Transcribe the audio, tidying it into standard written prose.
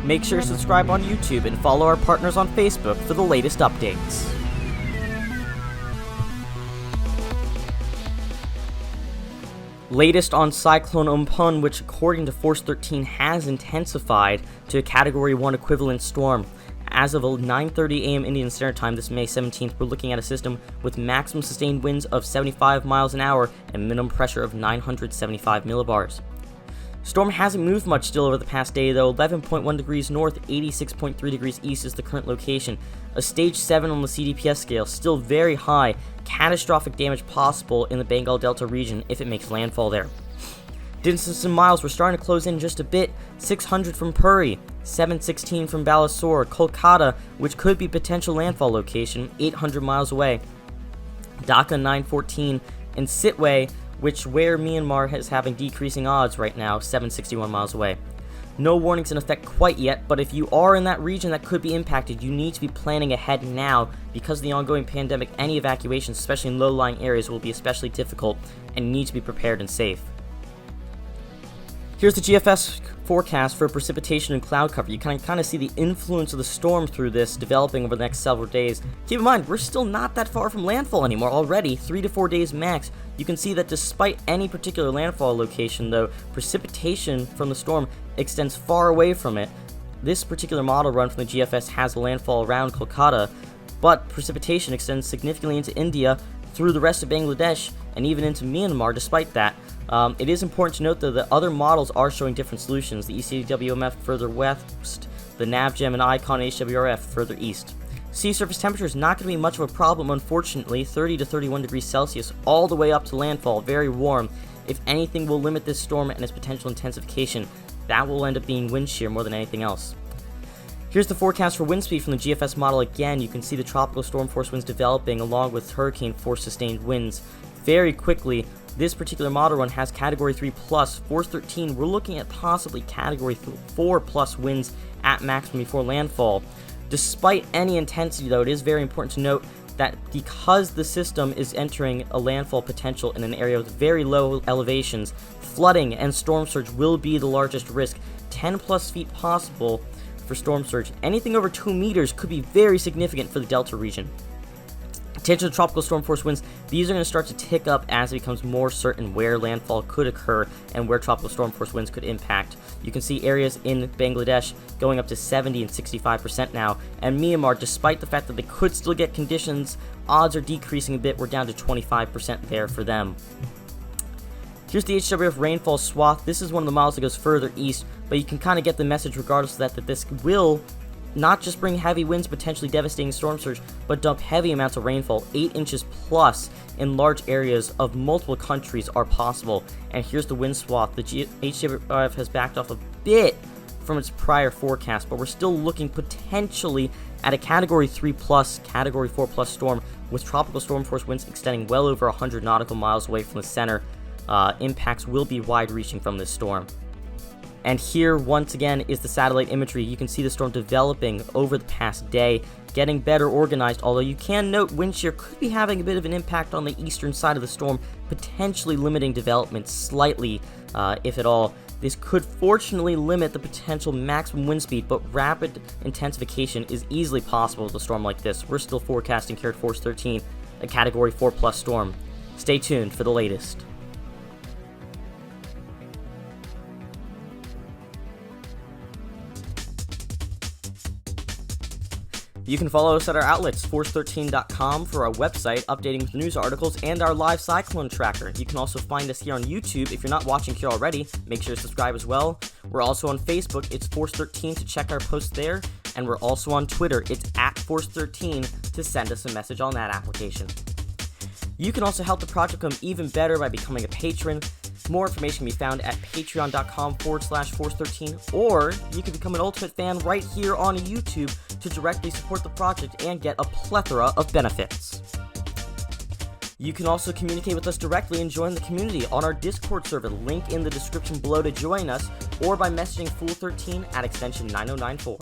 Make sure to subscribe on YouTube and follow our partners on Facebook for the latest updates. Latest on Cyclone Amphan, which according to Force 13 has intensified to a Category 1 equivalent storm. As of 9:30 a.m. Indian Standard Time this May 17th, we're looking at a system with maximum sustained winds of 75 miles an hour and minimum pressure of 975 millibars. Storm hasn't moved much still over the past day though. 11.1 degrees north, 86.3 degrees east is the current location. A stage 7 on the CDPS scale, still very high. Catastrophic damage possible in the Bengal Delta region if it makes landfall there. Distance in miles, we're starting to close in just a bit. 600 from Puri, 716 from Balasore, Kolkata, which could be potential landfall location, 800 miles away. Dhaka 914, and Sitwe, where Myanmar is having decreasing odds right now, 761 miles away. No warnings in effect quite yet, but if you are in that region that could be impacted, you need to be planning ahead now. Because of the ongoing pandemic, any evacuations, especially in low-lying areas, will be especially difficult and need to be prepared and safe. Here's the GFS forecast for precipitation and cloud cover. You can kind of see the influence of the storm through this developing over the next several days. Keep in mind, we're still not that far from landfall anymore already, 3 to 4 days max. You can see that despite any particular landfall location though, precipitation from the storm extends far away from it. This particular model run from the GFS has a landfall around Kolkata, but precipitation extends significantly into India, through the rest of Bangladesh, and even into Myanmar despite that. It is important to note though that other models are showing different solutions. The ECWMF further west, the NavGem and ICON HWRF further east. Sea surface temperature is not going to be much of a problem unfortunately, 30 to 31 degrees Celsius all the way up to landfall, very warm. If anything will limit this storm and its potential intensification, that will end up being wind shear more than anything else. Here's the forecast for wind speed from the GFS model again. You can see the tropical storm force winds developing along with hurricane force sustained winds very quickly. This particular model run has Category 3 plus, Force 13. We're looking at possibly Category 4 plus winds at maximum before landfall. Despite any intensity though, it is very important to note that because the system is entering a landfall potential in an area with very low elevations, flooding and storm surge will be the largest risk. 10 plus feet possible for storm surge. Anything over 2 meters could be very significant for the Delta region. Attention to tropical storm force winds. These are going to start to tick up as it becomes more certain where landfall could occur and where tropical storm force winds could impact. You can see areas in Bangladesh going up to 70 and 65% now, and Myanmar, despite the fact that they could still get conditions, odds are decreasing a bit. We're down to 25% there for them. Here's the HWF rainfall swath. This is one of the models that goes further east, but you can kind of get the message regardless of that this will not just bring heavy winds, potentially devastating storm surge, but dump heavy amounts of rainfall. 8 inches plus in large areas of multiple countries are possible. And here's the wind swath. The HWF has backed off a bit from its prior forecast, but we're still looking potentially at a Category 3 plus, Category 4 plus storm with tropical storm force winds extending well over 100 nautical miles away from the center. Impacts will be wide-reaching from this storm. And here, once again, is the satellite imagery. You can see the storm developing over the past day, getting better organized, although you can note wind shear could be having a bit of an impact on the eastern side of the storm, potentially limiting development slightly, if at all. This could fortunately limit the potential maximum wind speed, but rapid intensification is easily possible with a storm like this. We're still forecasting here at Force 13, a Category 4 plus storm. Stay tuned for the latest. You can follow us at our outlets, force13.com for our website, updating with news articles, and our live cyclone tracker. You can also find us here on YouTube. If you're not watching here already, make sure to subscribe as well. We're also on Facebook. It's Force13 to check our posts there. And we're also on Twitter. It's at Force13 to send us a message on that application. You can also help the project become even better by becoming a patron. More information can be found at patreon.com/Force13, or you can become an Ultimate fan right here on YouTube to directly support the project and get a plethora of benefits. You can also communicate with us directly and join the community on our Discord server, link in the description below to join us, or by messaging Fool13 at extension 9094.